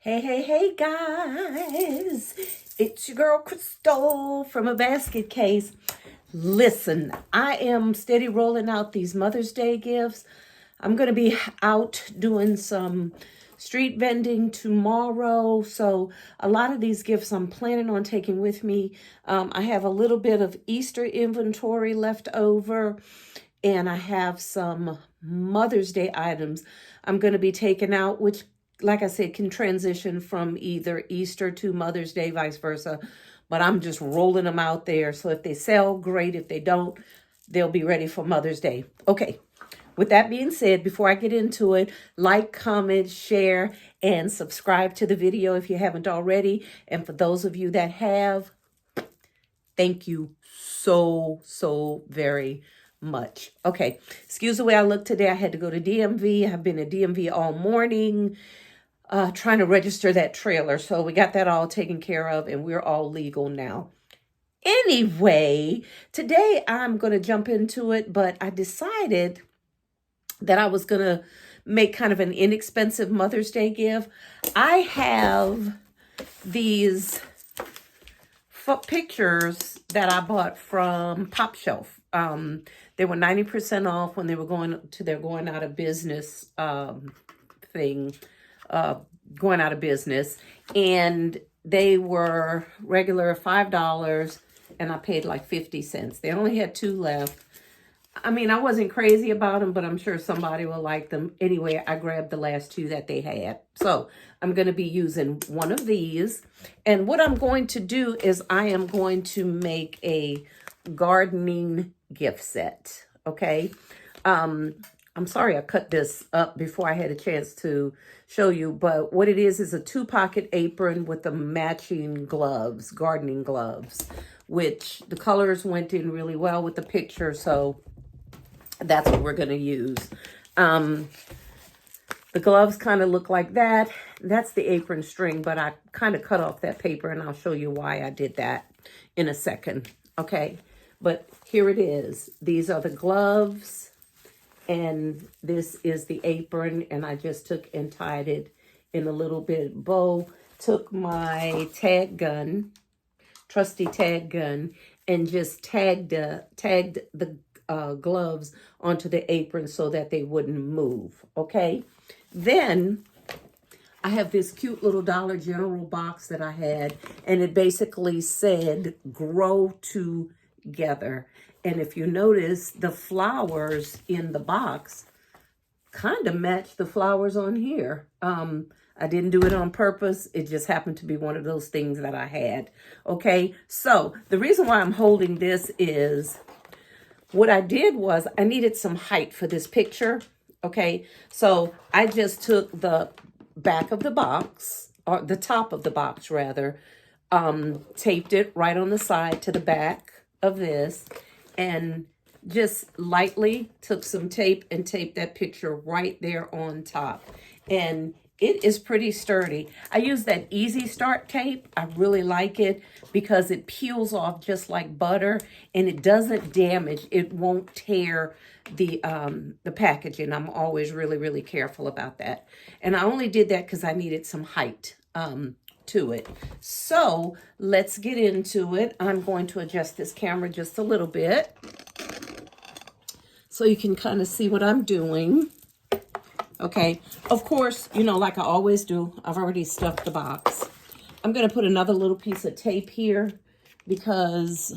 Hey, guys. It's your girl, Crystal, from a basket case. Listen, I am steady rolling out these Mother's Day gifts. I'm going to be out doing some street vending tomorrow. So a lot of these gifts I'm planning on taking with me. I have a little bit of Easter inventory left over, and I have some Mother's Day items I'm going to be taking out, which, like I said, can transition from either Easter to Mother's Day, vice versa. But I'm just rolling them out there. So if they sell, great. If they don't, they'll be ready for Mother's Day. Okay. With that being said, before I get into it, like, comment, share, and subscribe to the video if you haven't already. And for those of you that have, thank you so very much. Okay, excuse the way I look today. I had to go to DMV. I've been at DMV all morning trying to register that trailer. So we got that all taken care of and we're all legal now. Anyway, today I'm going to jump into it, but I decided that I was going to make kind of an inexpensive Mother's Day gift. I have these pictures that I bought from Pop Shelf. They were 90% off when they were going to their going out of business thing, going out of business. And they were regular $5 and I paid like 50 cents. They only had 2 left. I mean, I wasn't crazy about them, but I'm sure somebody will like them. Anyway, I grabbed the last 2 that they had. So I'm going to be using one of these. And what I'm going to do is I am going to make a gardening gift set. Okay. I'm sorry I cut this up before I had a chance to show you, but what it is a 2-pocket apron with the matching gloves, gardening gloves, which the colors went in really well with the picture. So that's what we're going to use. The gloves kind of look like that. That's the apron string, but I kind of cut off that paper and I'll show you why I did that in a second. Okay. But here it is. These are the gloves and this is the apron. And I just took and tied it in a little bit bow. Took my tag gun, trusty tag gun, and just tagged the gloves onto the apron so that they wouldn't move. Okay. Then I have this cute little Dollar General box that I had, and it basically said grow together. And if you notice, the flowers in the box kind of match the flowers on here. I didn't do it on purpose. It just happened to be one of those things that I had. Okay. So the reason why I'm holding this is what I did was I needed some height for this picture. Okay. So I just took the back of the box, or the top of the box rather, taped it right on the side to the back of this, and just lightly took some tape and taped that picture right there on top. And it is pretty sturdy. I use that Easy Start tape. I really like it because it peels off just like butter and it doesn't damage. It won't tear the packaging. I'm always really careful about that. And I only did that because I needed some height to it. So let's get into it. I'm going to adjust this camera just a little bit so you can kind of see what I'm doing. Okay, of course, you know, like I always do, I've already stuffed the box. I'm going to put another little piece of tape here because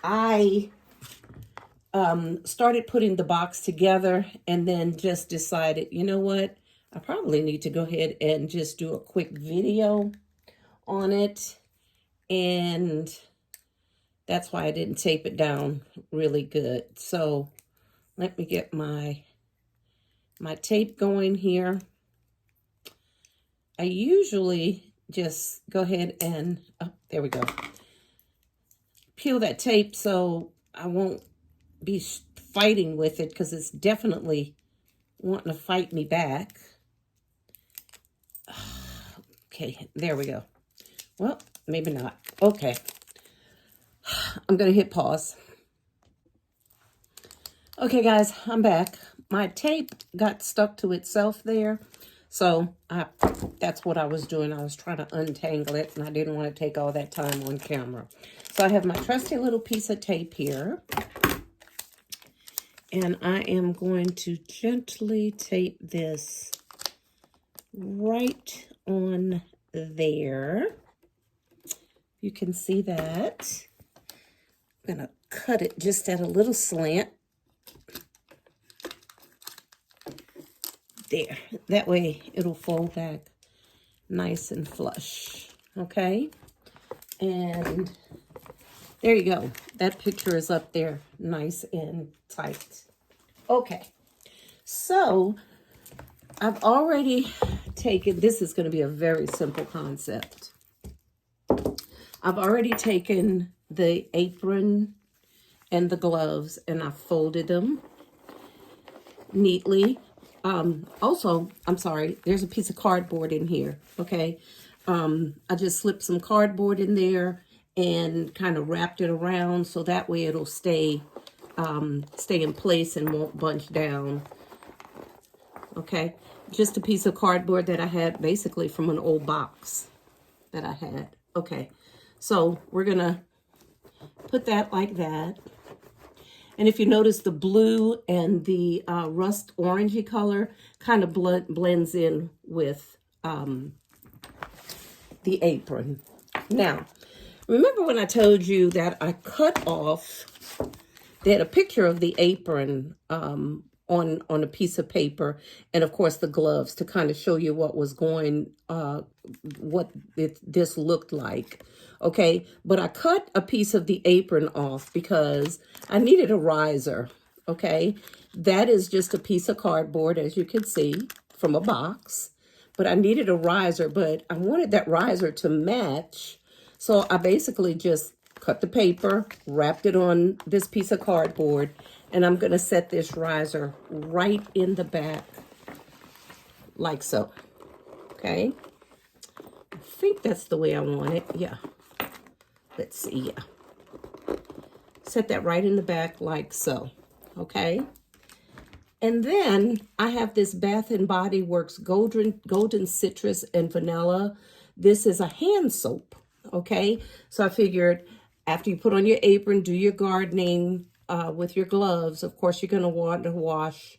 I started putting the box together and then just decided, you know what, I probably need to go ahead and just do a quick video on it. And that's why I didn't tape it down really good. So let me get my tape going here. I usually just go ahead and, oh, there we go. Peel that tape so I won't be fighting with it because it's definitely wanting to fight me back. Okay, there we go. Well, maybe not. Okay. I'm going to hit pause. Okay, guys, I'm back. My tape got stuck to itself there. So that's what I was doing. I was trying to untangle it, and I didn't want to take all that time on camera. So I have my trusty little piece of tape here. And I am going to gently tape this right on there. You can see that. I'm going to cut it just at a little slant. There. That way it'll fold back nice and flush. Okay? And there you go. That picture is up there nice and tight. Okay. So I've already taken, this is going to be a very simple concept. I've already taken the apron and the gloves and I folded them neatly. Also, I'm sorry, there's a piece of cardboard in here, okay? I just slipped some cardboard in there and kind of wrapped it around so that way it'll stay in place and won't bunch down, okay? Just a piece of cardboard that I had basically from an old box that I had, okay? So we're gonna put that like that. And if you notice, the blue and the rust orangey color kind of blends in with the apron. Now, remember when I told you that I cut off, they had a picture of the apron on a piece of paper, and of course the gloves to kind of show you what was going, this looked like. Okay, but I cut a piece of the apron off because I needed a riser. Okay, that is just a piece of cardboard, as you can see, from a box. But I needed a riser, but I wanted that riser to match. So I basically just cut the paper, wrapped it on this piece of cardboard, and I'm going to set this riser right in the back, like so. Okay, I think that's the way I want it. Yeah. Let's see, yeah. Set that right in the back like so, okay? And then I have this Bath and Body Works Golden Citrus and Vanilla. This is a hand soap, okay? So I figured after you put on your apron, do your gardening with your gloves. Of course, you're going to want to wash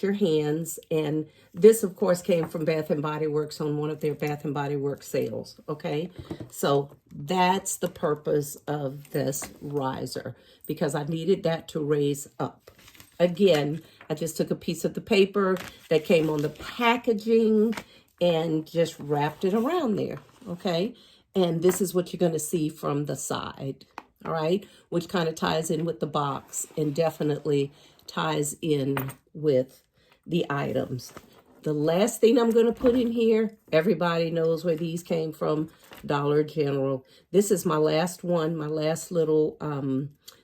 your hands. And this, of course, came from Bath and Body Works on one of their Bath and Body Works sales, okay? So that's the purpose of this riser, because I needed that to raise up. Again, I just took a piece of the paper that came on the packaging and just wrapped it around there, okay? And this is what you're going to see from the side, all right? Which kind of ties in with the box and definitely ties in with the items. The last thing I'm going to put in here, everybody knows where these came from, Dollar General. This is my last one, my last little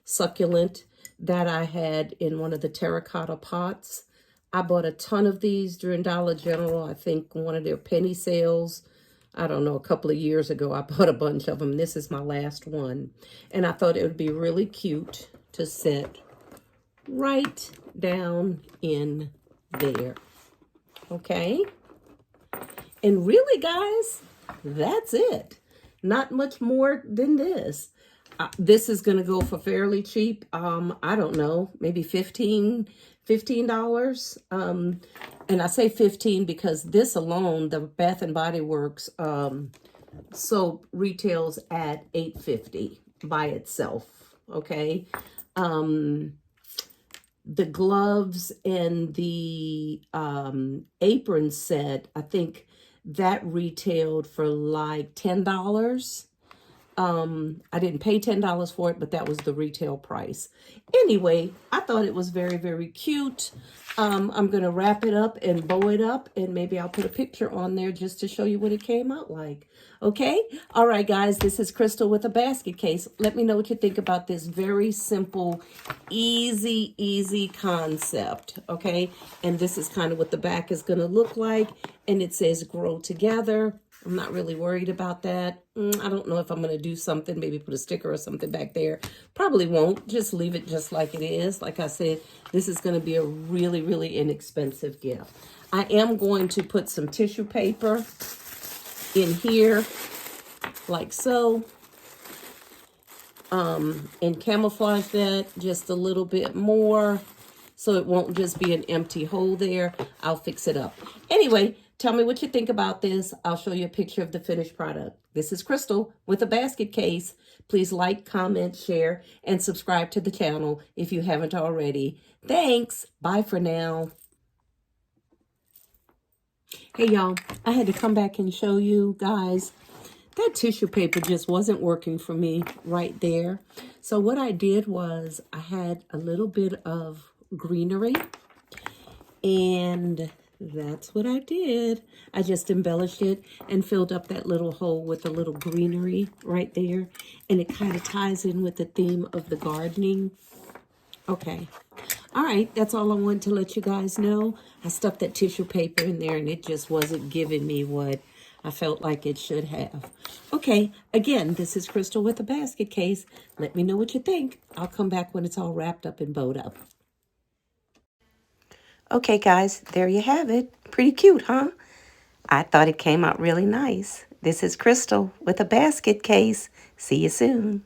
succulent that I had in one of the terracotta pots. I bought a ton of these during Dollar General. I think one of their penny sales, I don't know, a couple of years ago, I bought a bunch of them. This is my last one. And I thought it would be really cute to set right down in there. Okay? And really, guys, that's it. Not much more than this. This is going to go for fairly cheap. I don't know, maybe $15. And I say 15 because this alone, the Bath and Body Works soap retails at $8.50 by itself. Okay. The gloves and the apron set, I think that retailed for like $10. I didn't pay $10 for it, but that was the retail price. Anyway, I thought it was very, very cute. I'm going to wrap it up and bow it up, and maybe I'll put a picture on there just to show you what it came out like. Okay? All right, guys, this is Crystal with a basket case. Let me know what you think about this very simple, easy concept. Okay? And this is kind of what the back is going to look like. And it says grow together. I'm not really worried about that. I don't know if I'm going to do something, maybe put a sticker or something back there. Probably won't. Just leave it just like it is. Like I said, this is going to be a really, really inexpensive gift. I am going to put some tissue paper in here, like so, and camouflage that just a little bit more so it won't just be an empty hole there. I'll fix it up. Anyway, tell me what you think about this. I'll show you a picture of the finished product. This is Crystal with a basket case. Please like, comment, share, and subscribe to the channel if you haven't already. Thanks. Bye for now. Hey, y'all. I had to come back and show you guys that tissue paper just wasn't working for me right there. So what I did was I had a little bit of greenery, and that's what I did. I just embellished it and filled up that little hole with a little greenery right there, and it kind of ties in with the theme of the gardening. Okay. All right, that's all I wanted to let you guys know. I stuffed that tissue paper in there, and it just wasn't giving me what I felt like it should have. Okay, again, this is Crystal with a basket case. Let me know what you think. I'll come back when it's all wrapped up and bowed up. Okay, guys, there you have it. Pretty cute, huh? I thought it came out really nice. This is Crystal with a basket case. See you soon.